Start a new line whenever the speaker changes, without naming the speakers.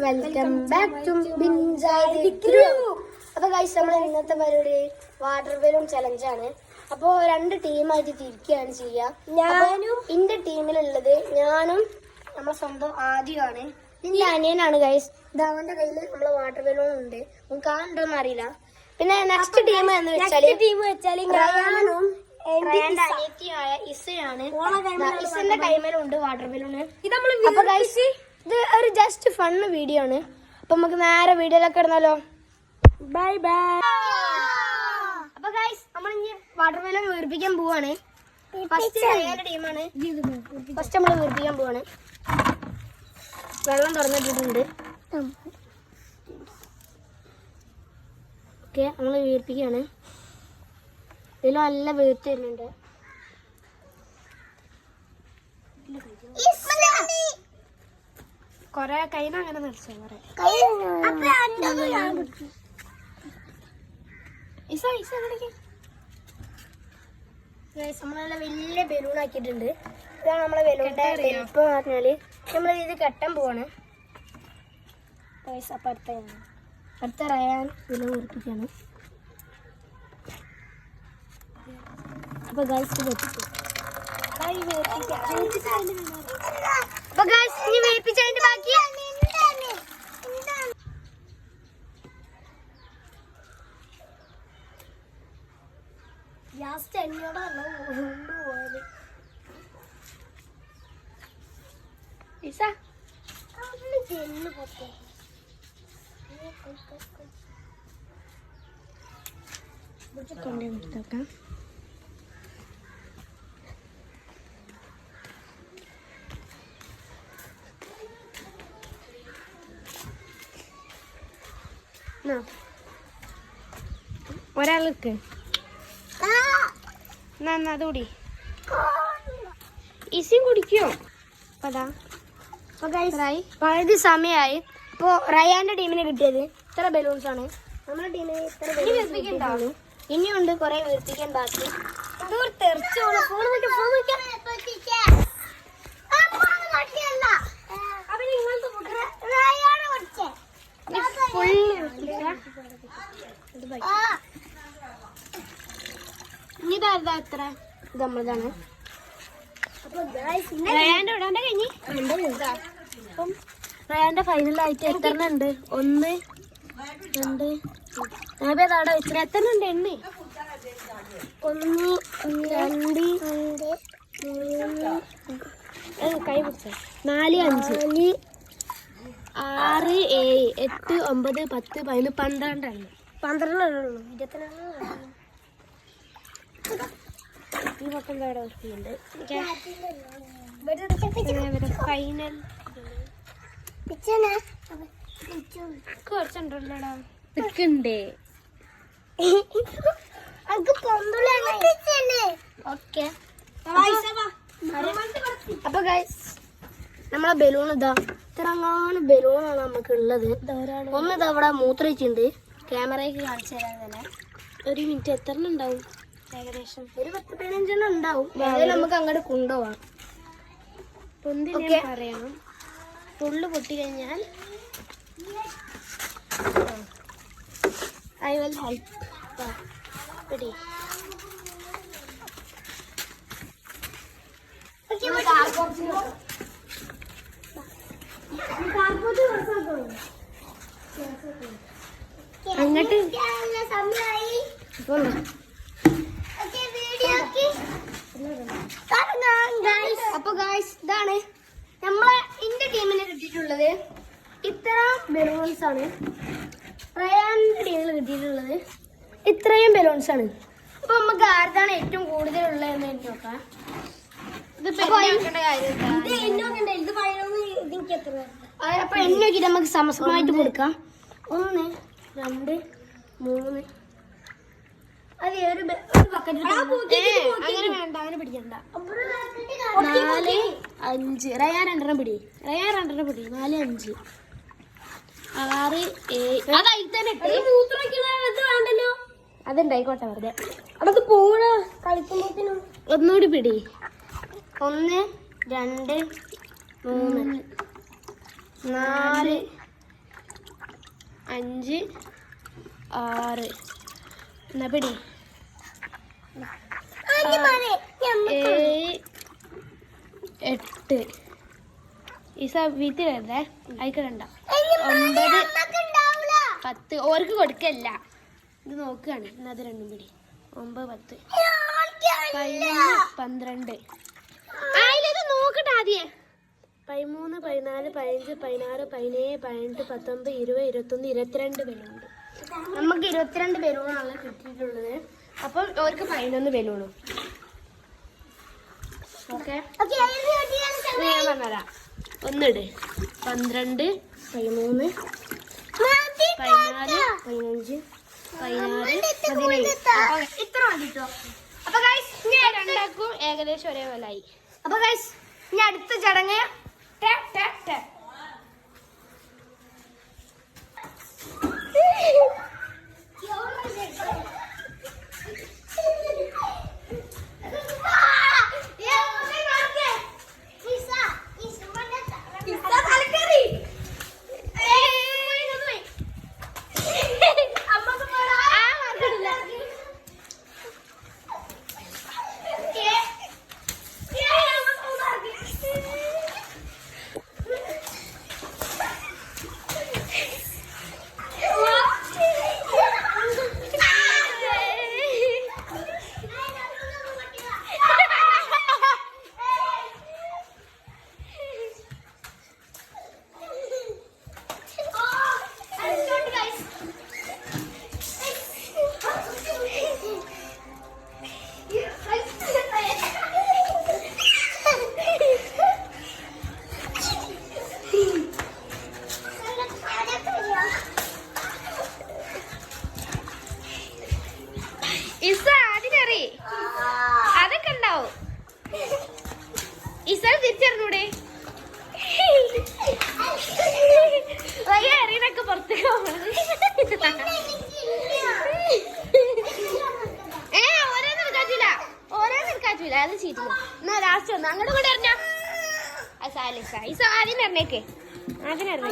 Welcome back to അപ്പൊ guys നമ്മൾ ഇന്നത്തെ പരിപാടി വാട്ടർ ബലൂൺ ചലഞ്ച് ആണ്. അപ്പൊ 2 ടീമായിട്ട് തിരിക്കുകയാണ് ചെയ്യുക. ഞാനും എന്റെ ടീമിലുള്ളത് ഞാനും നമ്മളെ സ്വന്തം ആദ്യമാണ്. എന്റെ അനിയനാണ് ഗൈസ്. ഇത് അവന്റെ കയ്യിൽ നമ്മളെ വാട്ടർ ബലൂൺ ഉണ്ട്. നമുക്ക് കാണുന്നുണ്ടോന്ന് അറിയില്ല. പിന്നെ നെക്സ്റ്റ് ടീം എന്ന് വെച്ചാല് ഞാനും അനിയത്തിയായ ഇസയാണ്. ഇസന്റെ കൈമേലുണ്ട് വാട്ടർ ബലൂണ്. അപ്പൊ ഗൈസ് ഇത് ഒരു ജസ്റ്റ് ഫണ്ണ് വീഡിയോ ആണ്. അപ്പൊ നമുക്ക് നേരെ വീഡിയോയിലൊക്കെ ഇടുന്നല്ലോ. Bye bye. അപ്പൊ ഗൈസ് നമ്മൾ ഇനി വാട്ടർ ബലൂൺ വീർപ്പിക്കാൻ പോവാണ്. ഫസ്റ്റ് ടീമാണ്. ഫസ്റ്റ് നമ്മൾ വീർപ്പിക്കാൻ പോവാണ്. വെള്ളം തുറന്നിട്ടിട്ടുണ്ട്. ഓക്കെ, നമ്മൾ വീർപ്പിക്കുകയാണ്. ഇതിൽ നല്ല വീർത്ത് വരുന്നുണ്ട്. കൊറേ കൈന അങ്ങനെ നിറച്ചോ കൊറേ നമ്മളെ വലിയ ബലൂൺ ആക്കിയിട്ടുണ്ട്. ഇതാണ് നമ്മളെ ബലൂണിന്റെ വലിപ്പം പറഞ്ഞാല് നമ്മൾ ഇത് കെട്ടാൻ പോവാണ്. അപ്പൊ അടുത്ത റയാൻ ബലൂൺ വീർപ്പിക്കാണ്. അപ്പൊ ഗൈസ് അപ്പൊ ഗൈസ് ഇനി വേപ്പിച്ചതിന്റെ ബാക്കി ലാസ്റ്റ് എന്നോടാണ് കൊണ്ടുപോയത്. കൊണ്ടുവന്നിട്ടേക്കാം. ഒരാൾക്ക് അത് കൂടി ഈസിയും കുടിക്കോ? അതാ പകുതി സമയമായി. അപ്പൊ റയാന്റെ ടീമിന് കിട്ടിയത് ഇത്ര ബലൂൺസ് ആണ്. നമ്മുടെ ടീമിന് ഇത്ര ബലൂൺസ് ഇനിയുണ്ട് കുറെ വീർപ്പിക്കാൻ ബാക്കി. ഇതാ എത്ര ഇത് നമ്മളതാണ്. റയാന്റെ ഫൈനലായിട്ട് എത്ര ഉണ്ട്? 1 2 അവിടെ വെച്ചിട്ട് എത്ര ഉണ്ട്? എണ്ണ 1 2 3 കൈ പിടിച്ച 4 5 6 7 8 9 10 11 12 12 ഈ പക്കം വേറെ ഉണ്ട്. ഫൈനൽ കുറച്ചുണ്ടല്ലോടാ നിക്കണ്ടേ. ഓക്കെ അപ്പൊ ഗൈസ് നമ്മളെ ബലൂൺ ഇതാ ഇത്രങ്ങാണ് ബലൂണാണ് നമുക്ക് ഉള്ളത്. ഒന്ന് ഇത് അവിടെ മൂത്രയിച്ചുണ്ട്. ക്യാമറയ്ക്ക് കാണിച്ചു തരാൻ തന്നെ. 1 മിനിറ്റ് എത്ര ഉണ്ടാവും? ഏകദേശം ഒരു 10-15 ഉണ്ടാവും. നമുക്ക് അങ്ങോട്ട് കൊണ്ടുപോവാം. പറയണം ഫുള്ള് പൊട്ടി കഴിഞ്ഞാൽ ഐ വിൽ ഹെൽപ്പ്. അങ്ങോട്ട് അപ്പൊ ഗായ്സ് ഇതാണ് നമ്മളെ എന്റെ ടീമിന് കിട്ടിയിട്ടുള്ളത്. ഇത്ര ബലൂൺസ് ആണ്. റയാന്റെ ടീമിന് കിട്ടിയിട്ടുള്ളത് ഇത്രയും ബലൂൺസ് ആണ്. അപ്പൊ നമുക്ക് ആർക്കാണ് ഏറ്റവും കൂടുതൽ ഉള്ളതെന്ന് എനിക്ക് നോക്കാം. അപ്പൊ എന്നെ നോക്കിട്ട് നമുക്ക് സമസമായിട്ട് കൊടുക്കാം. 1 2 3 അത് ഒരു ബക്കറ്റ് അങ്ങനെ വേണ്ട, അങ്ങനെ പിടിക്കണ്ട. 4 5 റയാൻ 2 പിടി. 4 5 6 7 അതുണ്ടായിക്കോട്ടെ വെറുതെ അതൊക്കെ പോണ കളിക്കുമ്പോഴത്തേനും. ഒന്നുകൂടി പിടി. 1 2 3 4
5 6 എന്നാ പിടി 7 8 ഈ വീട്ടിലല്ലേ അയക്കണ്ട 9 10 ഓർക്ക് കൊടുക്കല്ല ഇത് നോക്കുകയാണ് എന്നാ അത് രണ്ടും പിടി 9 10 11 12 ആയില്ലത് നോക്കട്ടെ ആദ്യേ 13 14 15 16 17 18 19 20 21 22 ബലൂണ്ട് നമുക്ക് 22 ബലൂണാണ് കിട്ടിയിട്ടുള്ളത് അപ്പം അവർക്ക് 11 ബലൂണും ഓക്കെ ഞാൻ പറഞ്ഞുതരാം ഒന്നിട് 12 13 14 15 16 17 ഇത്ര മതിട്ടോ. അപ്പൊ ഗൈസ് രണ്ടാക്കും ഏകദേശം ഒരേ പോലായി. അപ്പൊ ഗൈസ് ഇനി അടുത്ത ചടങ്ങ് അതൊക്കെ ഉണ്ടാവും. ഇസൽ തിരിച്ചറിഞ്ഞൂടെ അറിയണൊക്കെ പുറത്തേക്ക് ഓരോന്നും എടുക്കാറ്റില്ല അത് ചീറ്റില്ല. എന്നാ ലാസ്റ്റ് ഒന്ന് അങ്ങോട്ട് കൂടെ അറിഞ്ഞോ ആദ്യം അറിഞ്ഞേക്കേ ആദ്യം അറിഞ്ഞേ